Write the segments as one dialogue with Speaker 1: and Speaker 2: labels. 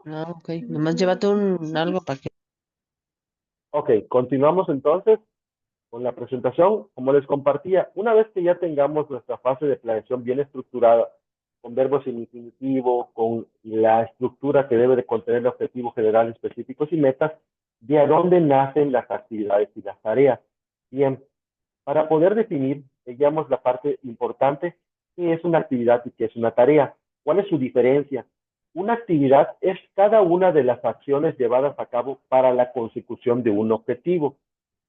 Speaker 1: Ah, ok. Nomás llévate un algo para que.
Speaker 2: Ok, continuamos entonces con la presentación. Como les compartía, una vez que ya tengamos nuestra fase de planeación bien estructurada, con verbos en infinitivo, con la estructura que debe de contener el objetivo general, específicos y metas, de a dónde nacen las actividades y las tareas. Bien, para poder definir, veamos la parte importante, qué es una actividad y qué es una tarea. ¿Cuál es su diferencia? Una actividad es cada una de las acciones llevadas a cabo para la consecución de un objetivo.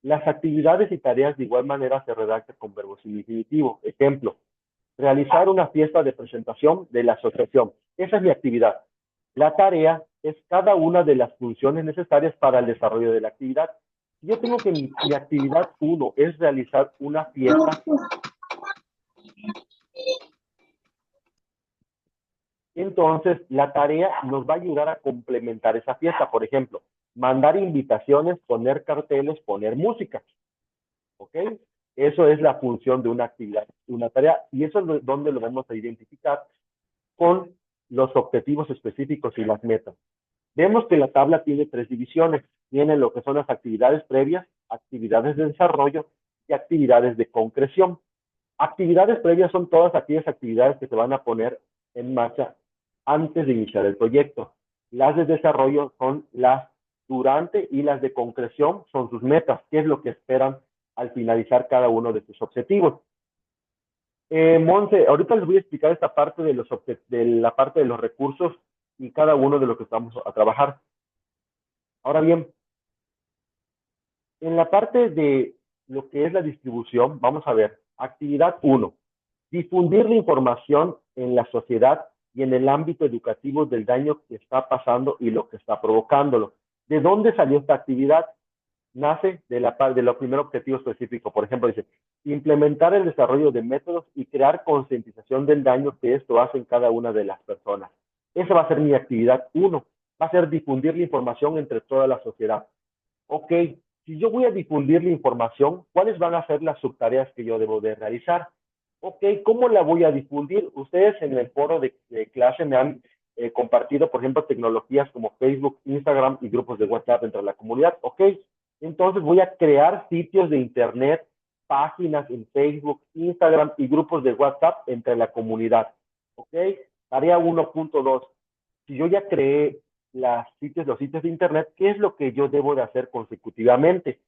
Speaker 2: Las actividades y tareas de igual manera se redactan con verbos en infinitivo. Ejemplo, realizar una fiesta de presentación de la asociación. Esa es mi actividad. La tarea es cada una de las funciones necesarias para el desarrollo de la actividad. Si yo tengo que mi actividad uno es realizar una fiesta, entonces la tarea nos va a ayudar a complementar esa fiesta. Por ejemplo, mandar invitaciones, poner carteles, poner música. ¿Ok? Eso es la función de una actividad, una tarea, y eso es donde lo vamos a identificar con los objetivos específicos y las metas. Vemos que la tabla tiene tres divisiones. Tiene lo que son las actividades previas, actividades de desarrollo y actividades de concreción. Actividades previas son todas aquellas actividades que se van a poner en marcha antes de iniciar el proyecto. Las de desarrollo son las durante y las de concreción son sus metas, qué es lo que esperan al finalizar cada uno de sus objetivos. Monse, ahorita les voy a explicar esta parte de la parte de los recursos y cada uno de lo que estamos a trabajar. Ahora bien, en la parte de lo que es la distribución, vamos a ver, actividad uno, difundir la información en la sociedad y en el ámbito educativo del daño que está pasando y lo que está provocándolo. ¿De dónde salió esta actividad? Nace de lo primer objetivo específico. Por ejemplo, dice, implementar el desarrollo de métodos y crear concientización del daño que esto hace en cada una de las personas. Esa va a ser mi actividad uno. Va a ser difundir la información entre toda la sociedad. Ok, si yo voy a difundir la información, ¿cuáles van a ser las subtareas que yo debo de realizar? Ok, ¿cómo la voy a difundir? Ustedes en el foro de clase me han compartido, por ejemplo, tecnologías como Facebook, Instagram y grupos de WhatsApp dentro de la comunidad. Ok, entonces voy a crear sitios de Internet, páginas en Facebook, Instagram y grupos de WhatsApp entre la comunidad. Ok, tarea 1.2. Si yo ya creé los sitios de Internet, ¿qué es lo que yo debo de hacer consecutivamente?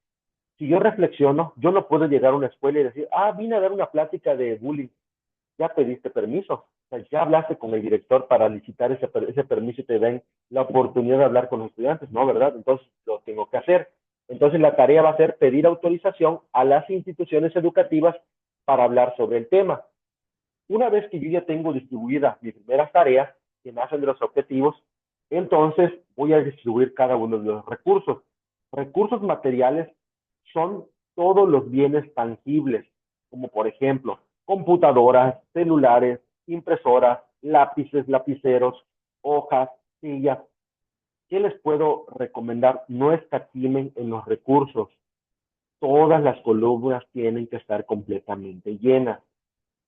Speaker 2: Si yo reflexiono, yo no puedo llegar a una escuela y decir, vine a dar una plática de bullying, ya pediste permiso, o sea, ya hablaste con el director para licitar ese permiso y te den la oportunidad de hablar con los estudiantes, ¿no? ¿Verdad? Entonces lo tengo que hacer. Entonces la tarea va a ser pedir autorización a las instituciones educativas para hablar sobre el tema. Una vez que yo ya tengo distribuidas mis primeras tareas que nacen de los objetivos, entonces voy a distribuir cada uno de los recursos. Recursos materiales son todos los bienes tangibles, como por ejemplo computadoras, celulares, impresoras, lápices, lapiceros, hojas, sillas. ¿Qué les puedo recomendar? No escatimen en los recursos. Todas las columnas tienen que estar completamente llenas.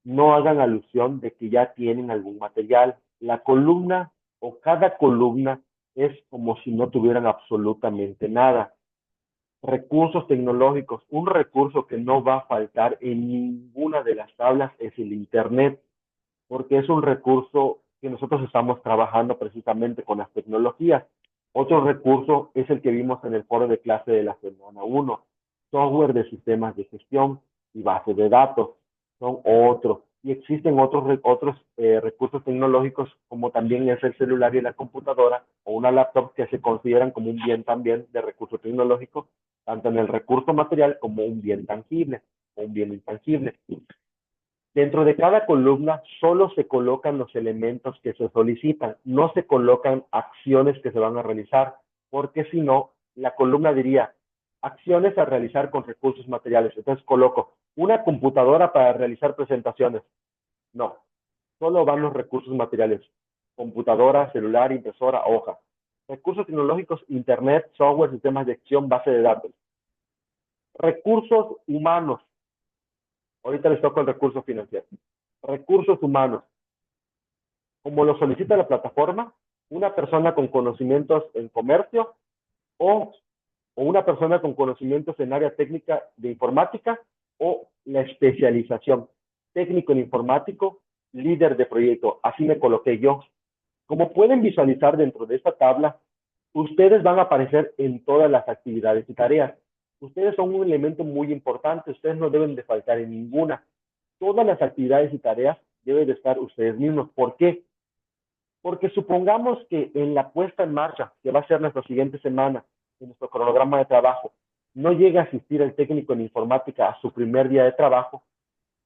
Speaker 2: No hagan alusión de que ya tienen algún material. La columna o cada columna es como si no tuvieran absolutamente nada. Recursos tecnológicos. Un recurso que no va a faltar en ninguna de las tablas es el Internet, porque es un recurso que nosotros estamos trabajando precisamente con las tecnologías. Otro recurso es el que vimos en el foro de clase de la semana uno, software de sistemas de gestión y base de datos. Son otros. Y existen otros recursos tecnológicos, como también es el celular y la computadora o una laptop, que se consideran como un bien también de recurso tecnológico, tanto en el recurso material como un bien tangible o un bien intangible. Dentro de cada columna solo se colocan los elementos que se solicitan, no se colocan acciones que se van a realizar, porque si no, la columna diría acciones a realizar con recursos materiales. Entonces coloco una computadora para realizar presentaciones. No, solo van los recursos materiales, computadora, celular, impresora, hoja. Recursos tecnológicos, internet, software, sistemas de acción, base de datos. Recursos humanos. Ahorita les toco el recurso financiero. Recursos humanos. como lo solicita la plataforma, una persona con conocimientos en comercio o, o una persona con conocimientos en área técnica de informática o la especialización, técnico en informático, líder de proyecto. Así me coloqué yo. Como pueden visualizar dentro de esta tabla, ustedes van a aparecer en todas las actividades y tareas. Ustedes son un elemento muy importante, ustedes no deben de faltar en ninguna. Todas las actividades y tareas deben de estar ustedes mismos. ¿Por qué? Porque supongamos que en la puesta en marcha, que va a ser nuestra siguiente semana, en nuestro cronograma de trabajo, no llega a asistir el técnico en informática a su primer día de trabajo,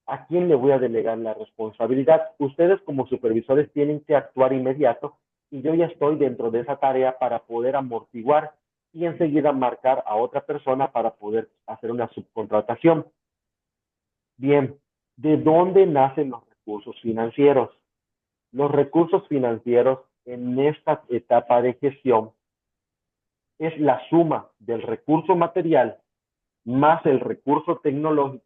Speaker 2: ¿a quién le voy a delegar la responsabilidad? Ustedes como supervisores tienen que actuar inmediato y yo ya estoy dentro de esa tarea para poder amortiguar y enseguida marcar a otra persona para poder hacer una subcontratación. Bien, ¿de dónde nacen los recursos financieros? Los recursos financieros en esta etapa de gestión es la suma del recurso material más el recurso tecnológico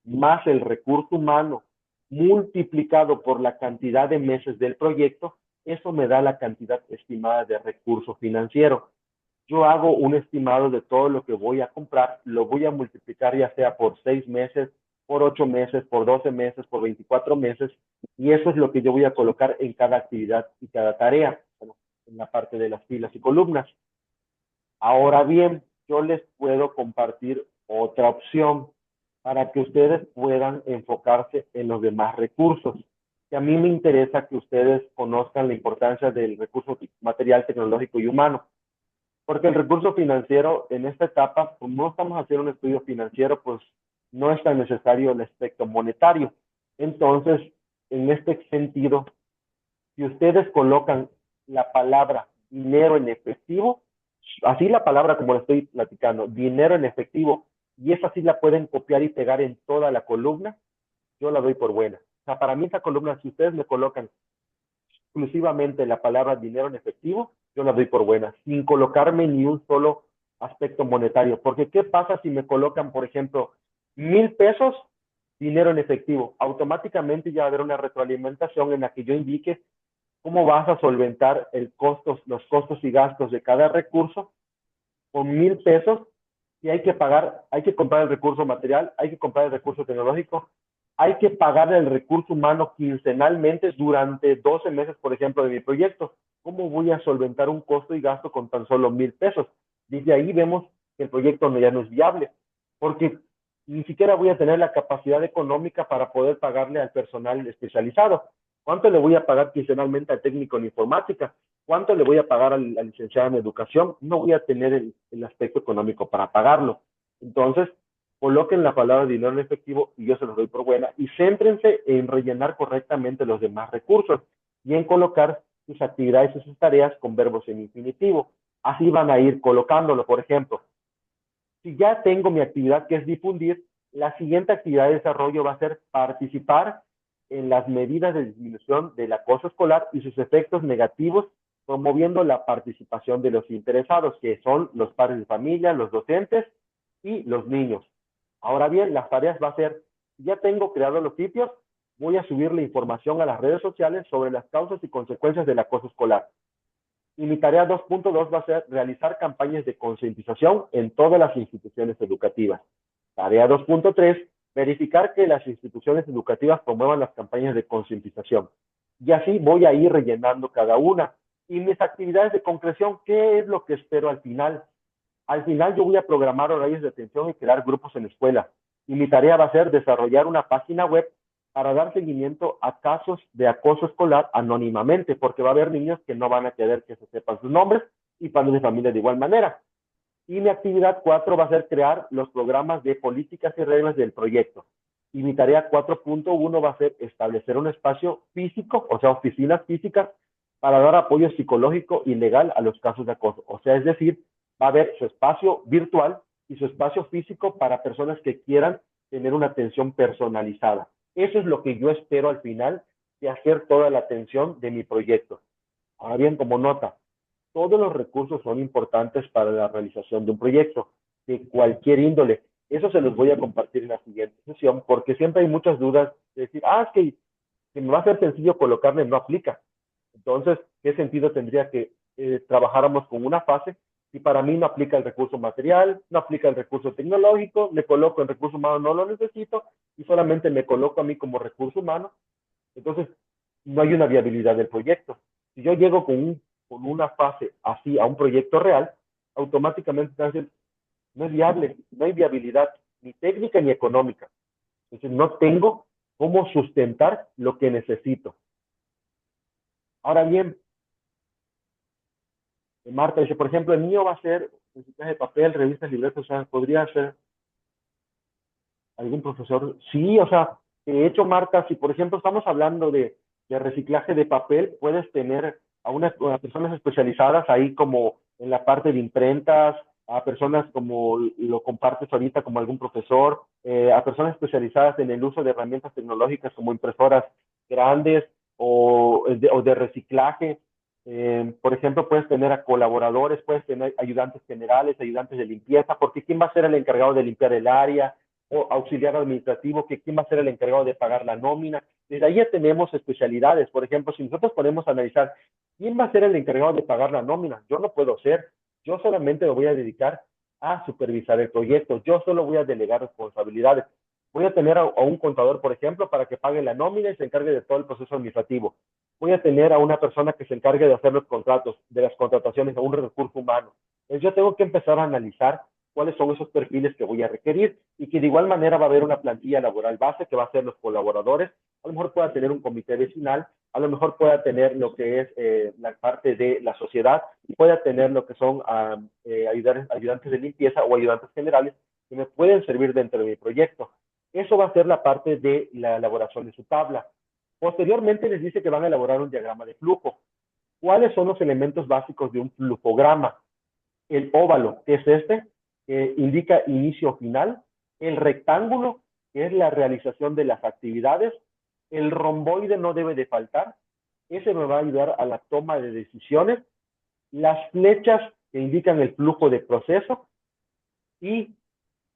Speaker 2: más el recurso humano multiplicado por la cantidad de meses del proyecto, eso me da la cantidad estimada de recurso financiero. Yo hago un estimado de todo lo que voy a comprar, lo voy a multiplicar ya sea por 6 meses, por 8 meses, por 12 meses, por 24 meses, y eso es lo que yo voy a colocar en cada actividad y cada tarea, bueno, en la parte de las filas y columnas. Ahora bien, yo les puedo compartir otra opción para que ustedes puedan enfocarse en los demás recursos. Y a mí me interesa que ustedes conozcan la importancia del recurso material, tecnológico y humano, porque el recurso financiero en esta etapa, como no estamos haciendo un estudio financiero, pues no es tan necesario el aspecto monetario. Entonces, en este sentido, si ustedes colocan la palabra dinero en efectivo, así la palabra como la estoy platicando, dinero en efectivo, y esa sí la pueden copiar y pegar en toda la columna, yo la doy por buena. O sea, para mí esa columna, si ustedes me colocan exclusivamente la palabra dinero en efectivo, yo la doy por buena, sin colocarme ni un solo aspecto monetario. Porque ¿qué pasa si me colocan, por ejemplo, 1,000 pesos dinero en efectivo? Automáticamente ya va a haber una retroalimentación en la que yo indique cómo vas a solventar los costos y gastos de cada recurso con 1,000 pesos y hay que pagar, hay que comprar el recurso material, hay que comprar el recurso tecnológico, hay que pagar el recurso humano quincenalmente durante 12 meses, por ejemplo, de mi proyecto. ¿Cómo voy a solventar un costo y gasto con tan solo 1,000 pesos? Desde ahí vemos que el proyecto ya no es viable, porque ni siquiera voy a tener la capacidad económica para poder pagarle al personal especializado. ¿Cuánto le voy a pagar quincenalmente al técnico en informática? ¿Cuánto le voy a pagar al licenciado en educación? No voy a tener el aspecto económico para pagarlo. Entonces, coloquen la palabra dinero en efectivo y yo se los doy por buena. Y céntrense en rellenar correctamente los demás recursos y en colocar sus actividades y sus tareas con verbos en infinitivo. Así van a ir colocándolo. Por ejemplo, si ya tengo mi actividad que es difundir, la siguiente actividad de desarrollo va a ser participar en las medidas de disminución del acoso escolar y sus efectos negativos, promoviendo la participación de los interesados, que son los padres de familia, los docentes y los niños. Ahora bien, las tareas va a ser, ya tengo creados los sitios, voy a subir la información a las redes sociales sobre las causas y consecuencias del acoso escolar. Y mi tarea 2.2 va a ser realizar campañas de concientización en todas las instituciones educativas. Tarea 2.3, verificar que las instituciones educativas promuevan las campañas de concientización. Y así voy a ir rellenando cada una. Y mis actividades de concreción, ¿qué es lo que espero al final? Al final yo voy a programar horarios de atención y crear grupos en la escuela. Y mi tarea va a ser desarrollar una página web para dar seguimiento a casos de acoso escolar anónimamente, porque va a haber niños que no van a querer que se sepan sus nombres y padres de familia de igual manera. Y mi actividad 4 va a ser crear los programas de políticas y reglas del proyecto. Y mi tarea 4.1 va a ser establecer un espacio físico, o sea, oficinas físicas, para dar apoyo psicológico y legal a los casos de acoso. O sea, es decir, va a haber su espacio virtual y su espacio físico para personas que quieran tener una atención personalizada. Eso es lo que yo espero al final de hacer toda la atención de mi proyecto. Ahora bien, como nota, todos los recursos son importantes para la realización de un proyecto de cualquier índole. Eso se los voy a compartir en la siguiente sesión porque siempre hay muchas dudas de decir, es que me va a ser sencillo colocarle, no aplica. Entonces, ¿qué sentido tendría que trabajáramos con una fase si para mí no aplica el recurso material, no aplica el recurso tecnológico, le coloco el recurso humano, no lo necesito y solamente me coloco a mí como recurso humano? Entonces, no hay una viabilidad del proyecto. Si yo llego con una fase así a un proyecto real, automáticamente no es viable, no hay viabilidad ni técnica ni económica. Entonces, no tengo cómo sustentar lo que necesito. Ahora bien, Marta dice, por ejemplo, el mío va a ser reciclaje de papel, revistas, libretos, o sea, podría ser algún profesor. Sí, o sea, de hecho, Marta, si por ejemplo estamos hablando de reciclaje de papel, puedes tener a personas especializadas ahí como en la parte de imprentas, a personas como lo compartes ahorita como algún profesor, a personas especializadas en el uso de herramientas tecnológicas como impresoras grandes o de reciclaje. Por ejemplo, puedes tener a colaboradores, puedes tener ayudantes generales, ayudantes de limpieza, porque ¿quién va a ser el encargado de limpiar el área? O auxiliar administrativo, que quién va a ser el encargado de pagar la nómina. Desde ahí ya tenemos especialidades. Por ejemplo, si nosotros ponemos a analizar quién va a ser el encargado de pagar la nómina, yo no puedo ser. Yo solamente me voy a dedicar a supervisar el proyecto. Yo solo voy a delegar responsabilidades. Voy a tener a un contador, por ejemplo, para que pague la nómina y se encargue de todo el proceso administrativo. Voy a tener a una persona que se encargue de hacer los contratos, de las contrataciones, a un recurso humano. Entonces yo tengo que empezar a analizar cuáles son esos perfiles que voy a requerir y que de igual manera va a haber una plantilla laboral base que va a ser los colaboradores. A lo mejor pueda tener un comité vecinal, a lo mejor pueda tener lo que es la parte de la sociedad, pueda tener lo que son ayudantes de limpieza o ayudantes generales que me pueden servir dentro de mi proyecto. Eso va a ser la parte de la elaboración de su tabla. Posteriormente les dice que van a elaborar un diagrama de flujo. ¿Cuáles son los elementos básicos de un flujograma? El óvalo, que es este, que indica inicio final, el rectángulo, que es la realización de las actividades, el romboide no debe de faltar, ese me va a ayudar a la toma de decisiones, las flechas que indican el flujo de proceso y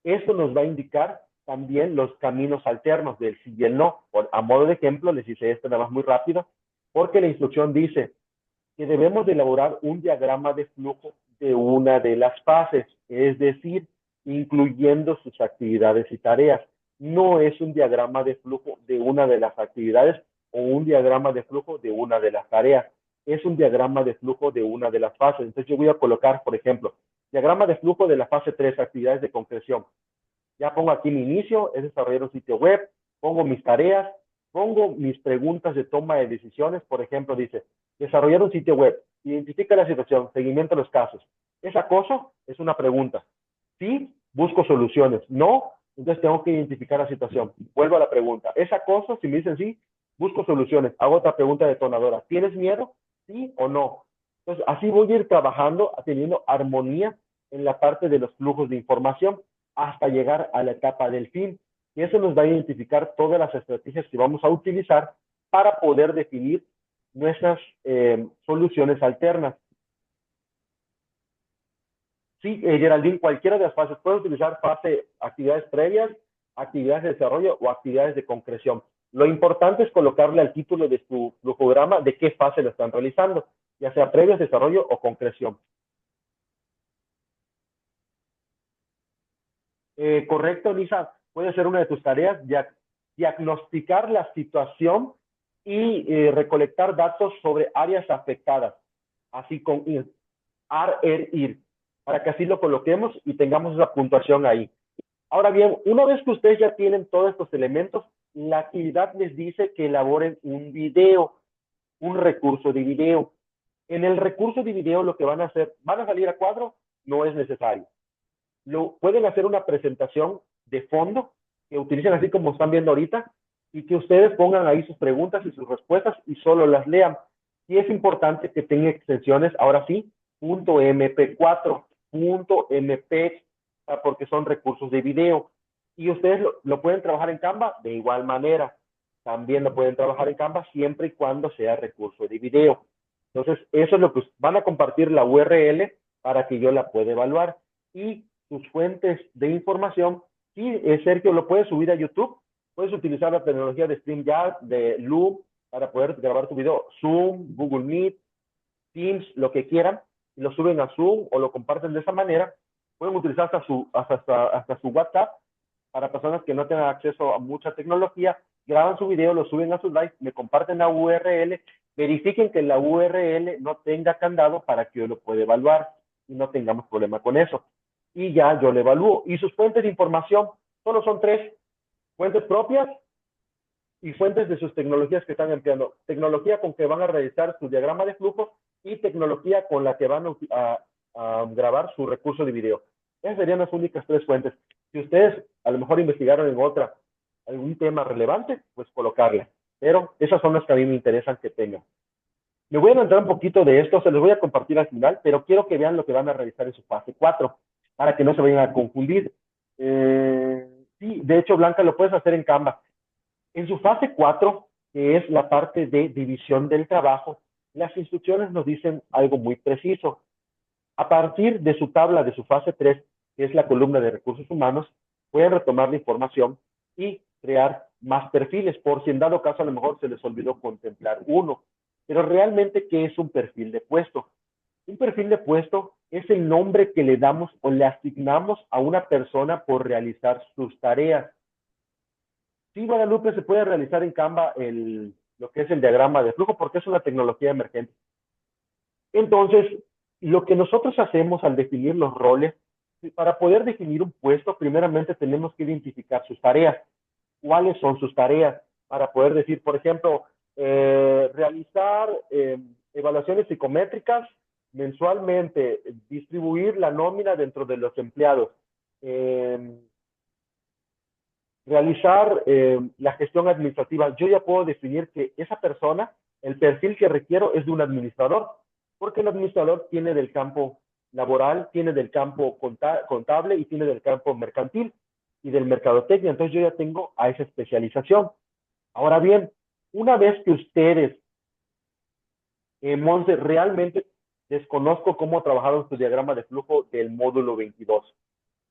Speaker 2: eso nos va a indicar también los caminos alternos del sí y el no. A modo de ejemplo, les hice esto nada más muy rápido, porque la instrucción dice que debemos de elaborar un diagrama de flujo de una de las fases, es decir, incluyendo sus actividades y tareas. No es un diagrama de flujo de una de las actividades o un diagrama de flujo de una de las tareas. Es un diagrama de flujo de una de las fases. Entonces yo voy a colocar, por ejemplo, diagrama de flujo de la fase 3, actividades de concreción. Ya pongo aquí mi inicio, es desarrollar un sitio web, pongo mis tareas, pongo mis preguntas de toma de decisiones. Por ejemplo, dice, desarrollar un sitio web, identifica la situación, seguimiento de los casos. ¿Es acoso? Es una pregunta. Sí, busco soluciones. No, entonces tengo que identificar la situación. Vuelvo a la pregunta. ¿Es acoso? Si me dicen sí, busco soluciones. Hago otra pregunta detonadora. ¿Tienes miedo? ¿Sí o no? Entonces, así voy a ir trabajando, teniendo armonía en la parte de los flujos de información hasta llegar a la etapa del fin. Y eso nos va a identificar todas las estrategias que vamos a utilizar para poder definir nuestras soluciones alternas. Sí, Geraldine, cualquiera de las fases. Puedes utilizar fase, actividades previas, actividades de desarrollo o actividades de concreción. Lo importante es colocarle al título de tu flujograma de qué fase lo están realizando, ya sea previas, desarrollo o concreción. Correcto, Lisa, puede ser una de tus tareas, diagnosticar la situación y recolectar datos sobre áreas afectadas, así con IR, AR-IR, para que así lo coloquemos y tengamos esa puntuación ahí. Ahora bien, una vez que ustedes ya tienen todos estos elementos, la actividad les dice que elaboren un video, un recurso de video. En el recurso de video lo que van a hacer, ¿van a salir a cuadro? No es necesario. Pueden hacer una presentación de fondo que utilicen así como están viendo ahorita y que ustedes pongan ahí sus preguntas y sus respuestas y solo las lean. Y es importante que tengan extensiones, ahora sí, .mp4, .mp, porque son recursos de video. Y ustedes lo pueden trabajar en Canva de igual manera. También lo pueden trabajar en Canva siempre y cuando sea recurso de video. Entonces, eso es lo que van a compartir la URL para que yo la pueda evaluar. Y sus fuentes de información, sí, Sergio, lo puedes subir a YouTube. Puedes utilizar la tecnología de StreamYard, de Loom, para poder grabar tu video. Zoom, Google Meet, Teams, lo que quieran, y lo suben a Zoom o lo comparten de esa manera. Pueden utilizar hasta su WhatsApp para personas que no tengan acceso a mucha tecnología. Graban su video, lo suben a sus live, me comparten la URL, verifiquen que la URL no tenga candado para que yo lo pueda evaluar y no tengamos problema con eso. Y ya yo lo evalúo. Y sus fuentes de información solo son tres: fuentes propias y fuentes de sus tecnologías que están empleando. Tecnología con que van a realizar su diagrama de flujo y tecnología con la que van a grabar su recurso de video. Esas serían las únicas tres fuentes. Si ustedes a lo mejor investigaron en otra algún tema relevante, pues colocarla. Pero esas son las que a mí me interesan que tengan. Me voy a entrar un poquito de esto, se los voy a compartir al final, pero quiero que vean lo que van a realizar en su fase 4, para que no se vayan a confundir. Sí, de hecho, Blanca, lo puedes hacer en Canva. En su fase 4, que es la parte de división del trabajo, las instrucciones nos dicen algo muy preciso. A partir de su tabla de su fase 3, que es la columna de recursos humanos, pueden retomar la información y crear más perfiles, por si en dado caso a lo mejor se les olvidó contemplar uno. Pero realmente, ¿qué es un perfil de puesto? Un perfil de puesto es el nombre que le damos o le asignamos a una persona por realizar sus tareas. Sí, Guadalupe, se puede realizar en Canva lo que es el diagrama de flujo porque es una tecnología emergente. Entonces, lo que nosotros hacemos al definir los roles, para poder definir un puesto, primeramente tenemos que identificar sus tareas. ¿Cuáles son sus tareas? Para poder decir, por ejemplo, realizar evaluaciones psicométricas mensualmente, distribuir la nómina dentro de los empleados, realizar la gestión administrativa. Yo ya puedo definir que esa persona, el perfil que requiero es de un administrador, porque el administrador tiene del campo laboral, tiene del campo contable y tiene del campo mercantil y del mercadotecnia. Entonces yo ya tengo a esa especialización. Ahora bien, una vez que ustedes, Monse, realmente desconozco cómo trabajaron su diagrama de flujo del módulo 22.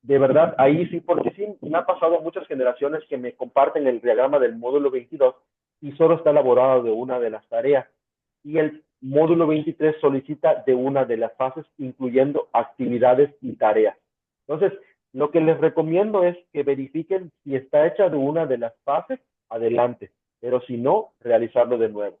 Speaker 2: De verdad, ahí sí, porque sí me ha pasado a muchas generaciones que me comparten el diagrama del módulo 22 y solo está elaborado de una de las tareas. Y el módulo 23 solicita de una de las fases, incluyendo actividades y tareas. Entonces, lo que les recomiendo es que verifiquen si está hecha de una de las fases, adelante. Pero si no, realizarlo de nuevo.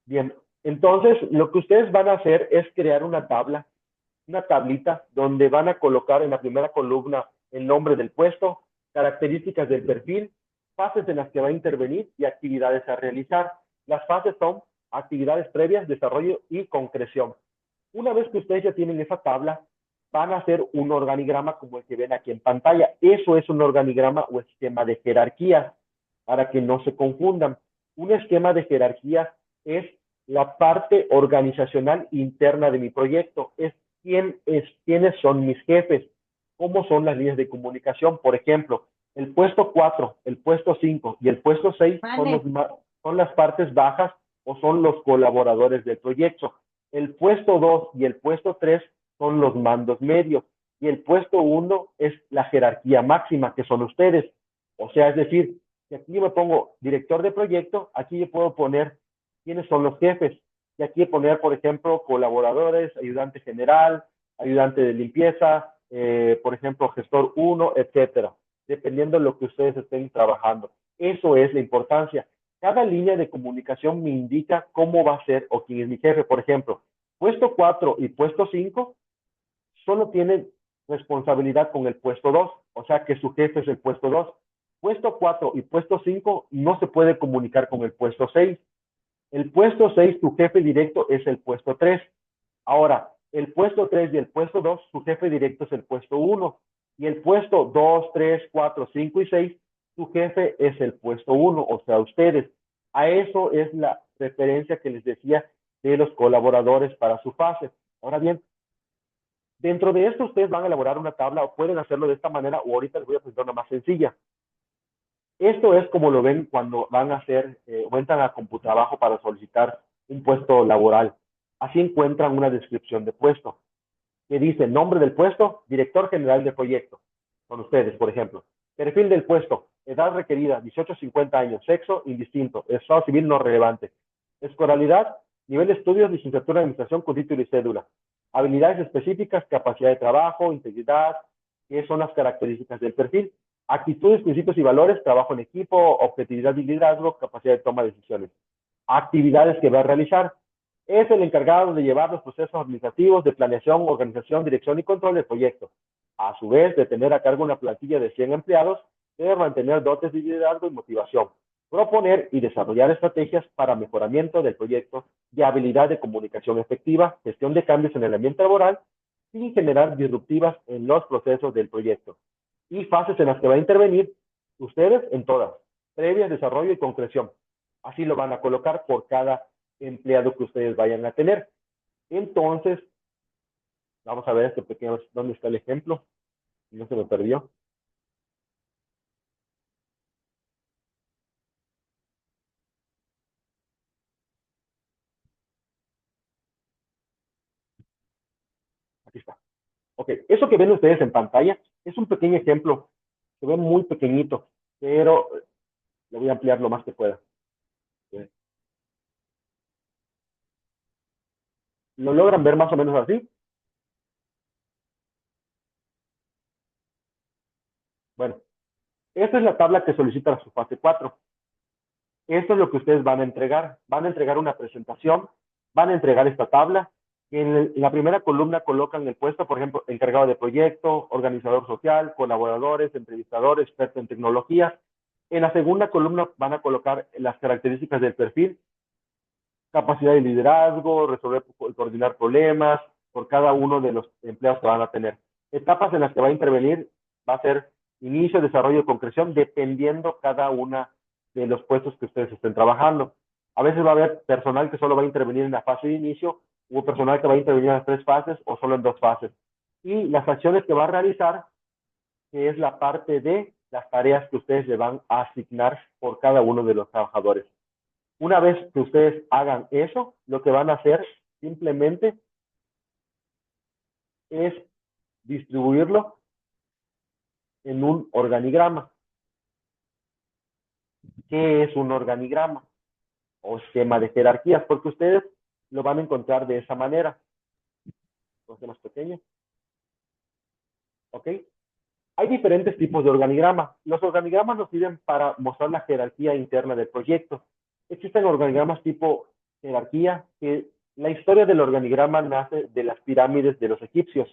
Speaker 2: Bien, entonces lo que ustedes van a hacer es crear una tablita donde van a colocar en la primera columna el nombre del puesto, características del perfil, fases en las que va a intervenir y actividades a realizar. Las fases son actividades previas, desarrollo y concreción. Una vez que ustedes ya tienen esa tabla, van a hacer un organigrama como el que ven aquí en pantalla. Eso es un organigrama o esquema de jerarquía, para que no se confundan. Un esquema de jerarquía es la parte organizacional interna de mi proyecto. Es quiénes son mis jefes, cómo son las líneas de comunicación. Por ejemplo, el puesto 4, el puesto 5 y el puesto 6 son las partes bajas o son los colaboradores del proyecto. El puesto 2 y el puesto 3 son los mandos medios y el puesto 1 es la jerarquía máxima, que son ustedes. O sea, es decir, si aquí yo me pongo director de proyecto, aquí yo puedo poner quiénes son los jefes. Y aquí poner, por ejemplo, colaboradores, ayudante general, ayudante de limpieza, por ejemplo, gestor 1, etcétera, dependiendo de lo que ustedes estén trabajando. Eso es la importancia. Cada línea de comunicación me indica cómo va a ser o quién es mi jefe. Por ejemplo, puesto 4 y puesto 5 solo tienen responsabilidad con el puesto 2, o sea que su jefe es el puesto 2. Puesto 4 y puesto 5 no se puede comunicar con el puesto 6. El puesto 6, tu jefe directo es el puesto 3. Ahora, el puesto 3 y el puesto 2, su jefe directo es el puesto 1. Y el puesto 2, 3, 4, 5 y 6, su jefe es el puesto 1, o sea, ustedes. A eso es la referencia que les decía de los colaboradores para su fase. Ahora bien, dentro de esto ustedes van a elaborar una tabla o pueden hacerlo de esta manera o ahorita les voy a presentar una más sencilla. Esto es como lo ven cuando van a hacer o entran a Computrabajo para solicitar un puesto laboral. Así encuentran una descripción de puesto que dice nombre del puesto, director general de proyecto, con ustedes, por ejemplo. Perfil del puesto, edad requerida, 18 a 50 años, sexo indistinto, estado civil no relevante, escolaridad, nivel de estudios, licenciatura en administración con título y cédula, habilidades específicas, capacidad de trabajo, integridad, qué son las características del perfil, actitudes, principios y valores, trabajo en equipo, objetividad y liderazgo, capacidad de toma de decisiones, actividades que va a realizar. Es el encargado de llevar los procesos administrativos de planeación, organización, dirección y control del proyecto. A su vez, de tener a cargo una plantilla de 100 empleados, debe mantener dotes de liderazgo y motivación, proponer y desarrollar estrategias para mejoramiento del proyecto, de habilidad de comunicación efectiva, gestión de cambios en el ambiente laboral, sin generar disruptivas en los procesos del proyecto. Y fases en las que va a intervenir ustedes en todas, previas, desarrollo y concreción. Así lo van a colocar por cada empleado que ustedes vayan a tener. Entonces, vamos a ver este pequeño, ¿dónde está el ejemplo? No se me perdió. Aquí está. Ok, eso que ven ustedes en pantalla es un pequeño ejemplo. Se ve muy pequeñito, pero lo voy a ampliar lo más que pueda. ¿Lo logran ver más o menos así? Bueno, esta es la tabla que solicita su fase 4. Esto es lo que ustedes van a entregar. Van a entregar una presentación, van a entregar esta tabla. En la primera columna colocan el puesto, por ejemplo, encargado de proyecto, organizador social, colaboradores, entrevistador, experto en tecnología. En la segunda columna van a colocar las características del perfil, capacidad de liderazgo, resolver y coordinar problemas por cada uno de los empleados que van a tener. Etapas en las que va a intervenir va a ser inicio, desarrollo y concreción, dependiendo cada una de los puestos que ustedes estén trabajando. A veces va a haber personal que solo va a intervenir en la fase de inicio, o personal que va a intervenir en las 3 fases o solo en 2 fases. Y las acciones que va a realizar, que es la parte de las tareas que ustedes le van a asignar por cada uno de los trabajadores. Una vez que ustedes hagan eso, lo que van a hacer simplemente es distribuirlo en un organigrama. ¿Qué es un organigrama? O esquema de jerarquías, porque ustedes lo van a encontrar de esa manera. Entonces, más pequeño. ¿Ok? Hay diferentes tipos de organigrama. Los organigramas nos sirven para mostrar la jerarquía interna del proyecto. Existen organigramas tipo jerarquía, que la historia del organigrama nace de las pirámides de los egipcios.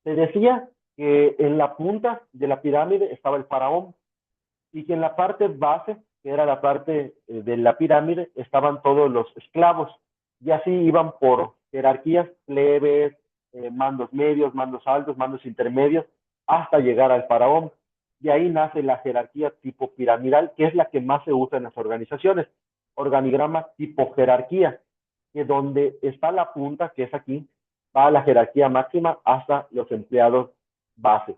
Speaker 2: Se decía que en la punta de la pirámide estaba el faraón y que en la parte base, que era la parte de la pirámide, estaban todos los esclavos. Y así iban por jerarquías, plebes, mandos medios, mandos altos, mandos intermedios, hasta llegar al faraón. Y ahí nace la jerarquía tipo piramidal, que es la que más se usa en las organizaciones. Organigrama tipo jerarquía, que donde está la punta, que es aquí, va a la jerarquía máxima hasta los empleados base.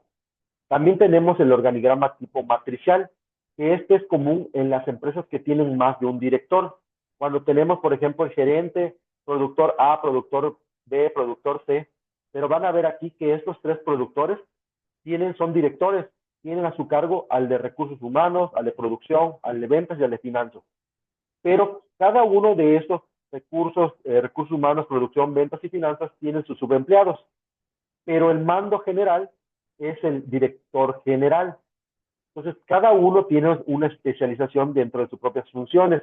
Speaker 2: También tenemos el organigrama tipo matricial, que este es común en las empresas que tienen más de un director. Cuando tenemos, por ejemplo, el gerente, productor A, productor B, productor C, pero van a ver aquí que estos 3 productores son directores, tienen a su cargo al de recursos humanos, al de producción, al de ventas y al de finanzas. Pero cada uno de estos recursos humanos, producción, ventas y finanzas, tienen sus subempleados. Pero el mando general es el director general. Entonces, cada uno tiene una especialización dentro de sus propias funciones.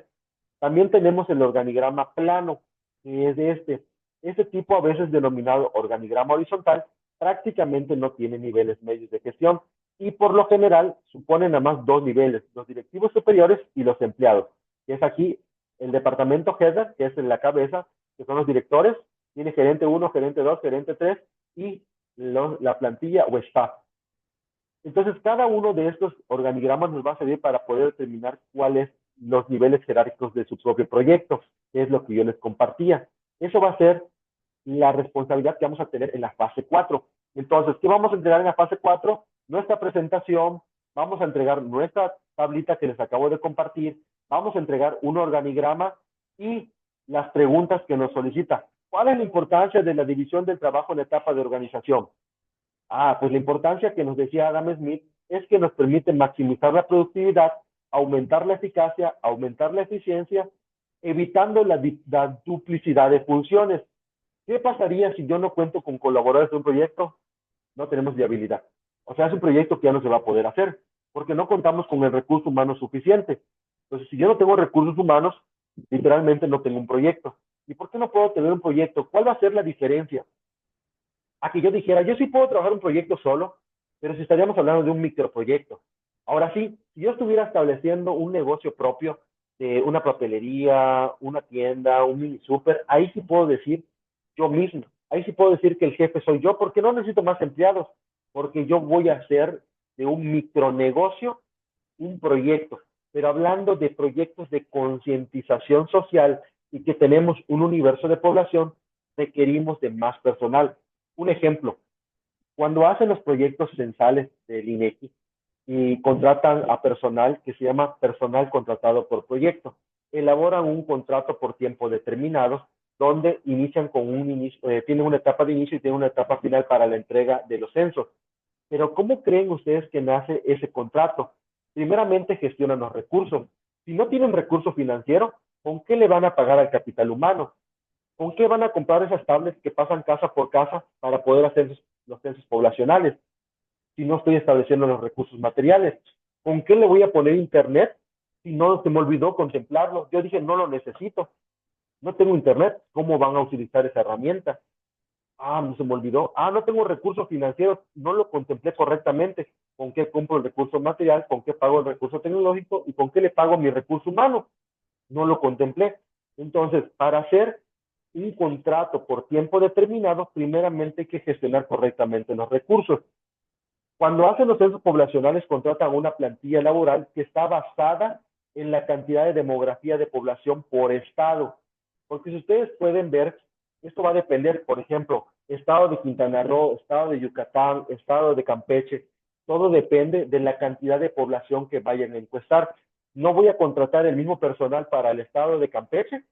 Speaker 2: También tenemos el organigrama plano, que es de este tipo, a veces denominado organigrama horizontal, prácticamente no tiene niveles medios de gestión y por lo general suponen nada más 2 niveles, los directivos superiores y los empleados, que es aquí el departamento header, que es en la cabeza, que son los directores, tiene gerente 1, gerente 2, gerente 3 y la plantilla o staff. Entonces, cada uno de estos organigramas nos va a servir para poder determinar cuáles los niveles jerárquicos de su propio proyecto, que es lo que yo les compartía. Eso va a ser la responsabilidad que vamos a tener en la fase 4. Entonces, ¿qué vamos a entregar en la fase 4? Nuestra presentación, vamos a entregar nuestra tablita que les acabo de compartir, vamos a entregar un organigrama y las preguntas que nos solicita. ¿Cuál es la importancia de la división del trabajo en la etapa de organización? Pues la importancia que nos decía Adam Smith es que nos permite maximizar la productividad, aumentar la eficacia, aumentar la eficiencia, evitando la duplicidad de funciones. ¿Qué pasaría si yo no cuento con colaboradores de un proyecto? No tenemos viabilidad. O sea, es un proyecto que ya no se va a poder hacer, porque no contamos con el recurso humano suficiente. Entonces, si yo no tengo recursos humanos, literalmente no tengo un proyecto. ¿Y por qué no puedo tener un proyecto? ¿Cuál va a ser la diferencia? A que yo dijera, yo sí puedo trabajar un proyecto solo, pero si estaríamos hablando de un microproyecto. Ahora sí, si yo estuviera estableciendo un negocio propio de una papelería, una tienda, un mini super, ahí sí puedo decir yo mismo. Ahí sí puedo decir que el jefe soy yo, porque no necesito más empleados, porque yo voy a hacer de un micronegocio un proyecto. Pero hablando de proyectos de concientización social y que tenemos un universo de población, requerimos de más personal. Un ejemplo, cuando hacen los proyectos censales del INEGI y contratan a personal que se llama personal contratado por proyecto, elaboran un contrato por tiempo determinado donde inician con un inicio, tienen una etapa de inicio y tienen una etapa final para la entrega de los censos. Pero ¿cómo creen ustedes que nace ese contrato? Primeramente gestionan los recursos. Si no tienen recurso financiero, ¿con qué le van a pagar al capital humano? ¿Con qué van a comprar esas tablets que pasan casa por casa para poder hacer los censos poblacionales? Si no estoy estableciendo los recursos materiales, ¿con qué le voy a poner internet si no se me olvidó contemplarlo? Yo dije, no lo necesito, no tengo internet, ¿cómo van a utilizar esa herramienta? Ah, no se me olvidó. Ah, no tengo recursos financieros, no lo contemplé correctamente. ¿Con qué compro el recurso material? ¿Con qué pago el recurso tecnológico? ¿Y con qué le pago mi recurso humano? No lo contemplé. Entonces, para hacer un contrato por tiempo determinado, primeramente hay que gestionar correctamente los recursos. Cuando hacen los censos poblacionales, contratan una plantilla laboral que está basada en la cantidad de demografía de población por estado. Porque si ustedes pueden ver, esto va a depender, por ejemplo, estado de Quintana Roo, estado de Yucatán, estado de Campeche, todo depende de la cantidad de población que vayan a encuestar. No voy a contratar el mismo personal para el estado de Campeche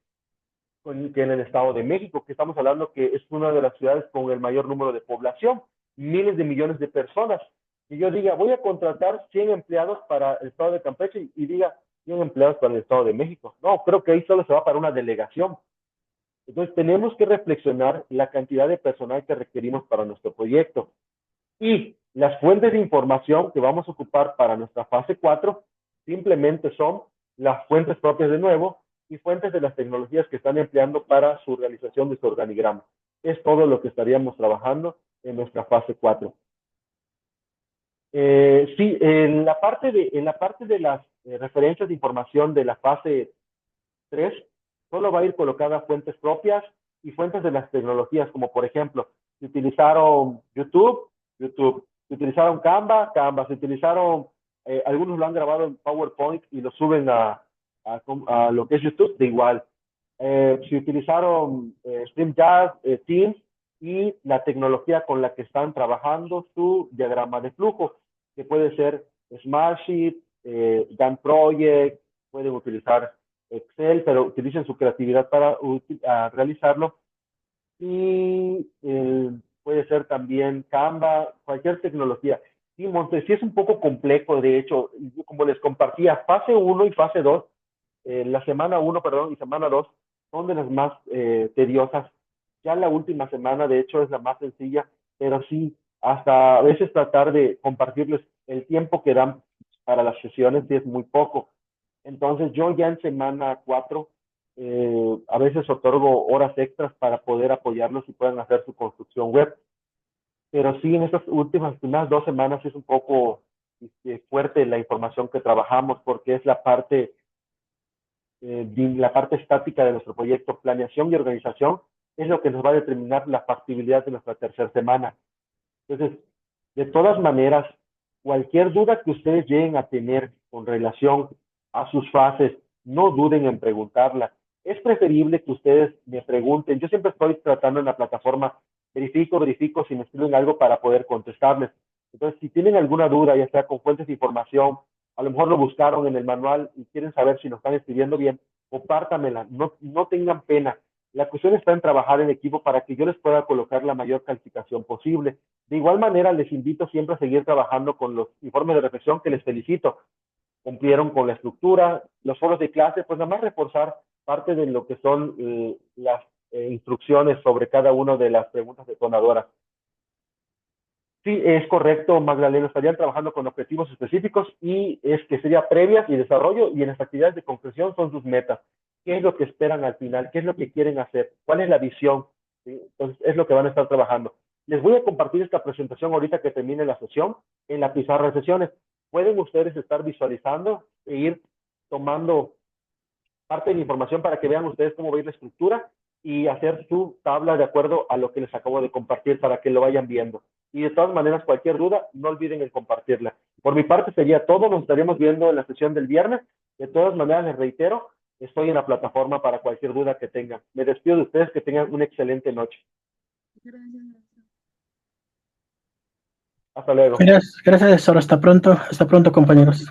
Speaker 2: que en el estado de México, que estamos hablando que es una de las ciudades con el mayor número de población, miles de millones de personas. Y yo diga, voy a contratar 100 empleados para el estado de Campeche y diga 100 empleados para el estado de México. No, creo que ahí solo se va para una delegación. Entonces tenemos que reflexionar la cantidad de personal que requerimos para nuestro proyecto. Y las fuentes de información que vamos a ocupar para nuestra fase 4 simplemente son las fuentes propias de nuevo y fuentes de las tecnologías que están empleando para su realización de su organigrama. Es todo lo que estaríamos trabajando en nuestra fase 4. Sí, en la parte de las referencias de información de la fase 3, solo va a ir colocada fuentes propias y fuentes de las tecnologías, como por ejemplo, si utilizaron YouTube, YouTube, si utilizaron Canva, Canva, si utilizaron, algunos lo han grabado en PowerPoint y lo suben a lo que es YouTube, de igual. Si utilizaron StreamYard, Teams y la tecnología con la que están trabajando su diagrama de flujo, que puede ser Smartsheet, Gantt Project, pueden utilizar Excel, pero utilicen su creatividad para realizarlo. Y puede ser también Canva, cualquier tecnología. Y Montes, sí es un poco complejo, de hecho, como les compartía, fase 1 y fase 2, la semana 1, perdón, y semana 2 son de las más tediosas. Ya la última semana, de hecho, es la más sencilla, pero sí, hasta a veces tratar de compartirles el tiempo que dan para las sesiones, sí es muy poco. Entonces yo ya en semana 4 a veces otorgo horas extras para poder apoyarlos y puedan hacer su construcción web. Pero sí, en estas últimas primeras 2 semanas es un poco fuerte la información que trabajamos porque es la parte estática de nuestro proyecto, planeación y organización, es lo que nos va a determinar la factibilidad de nuestra tercera semana. Entonces, de todas maneras, cualquier duda que ustedes lleguen a tener con relación a sus fases, no duden en preguntarla. Es preferible que ustedes me pregunten. Yo siempre estoy tratando en la plataforma, verifico si me escriben algo para poder contestarles. Entonces, si tienen alguna duda, ya sea con fuentes de información, a lo mejor lo buscaron en el manual y quieren saber si lo están escribiendo bien, compártamela. No, no tengan pena. La cuestión está en trabajar en equipo para que yo les pueda colocar la mayor calificación posible. De igual manera, les invito siempre a seguir trabajando con los informes de reflexión, que les felicito. Cumplieron con la estructura, los foros de clase, pues nada más reforzar parte de lo que son las instrucciones sobre cada una de las preguntas detonadoras. Sí, es correcto, Magdalena, estarían trabajando con objetivos específicos y es que sería previas y desarrollo, y en las actividades de concreción son sus metas. ¿Qué es lo que esperan al final? ¿Qué es lo que quieren hacer? ¿Cuál es la visión? ¿Sí? Entonces, es lo que van a estar trabajando. Les voy a compartir esta presentación ahorita que termine la sesión en la pizarra de sesiones. Pueden ustedes estar visualizando e ir tomando parte de la información para que vean ustedes cómo va a ir la estructura y hacer su tabla de acuerdo a lo que les acabo de compartir para que lo vayan viendo. Y de todas maneras, cualquier duda, no olviden en compartirla. Por mi parte sería todo, nos estaríamos viendo en la sesión del viernes. De todas maneras, les reitero, estoy en la plataforma para cualquier duda que tengan. Me despido de ustedes, que tengan una excelente noche. Hasta luego.
Speaker 3: Gracias, gracias, Hasta pronto, compañeros.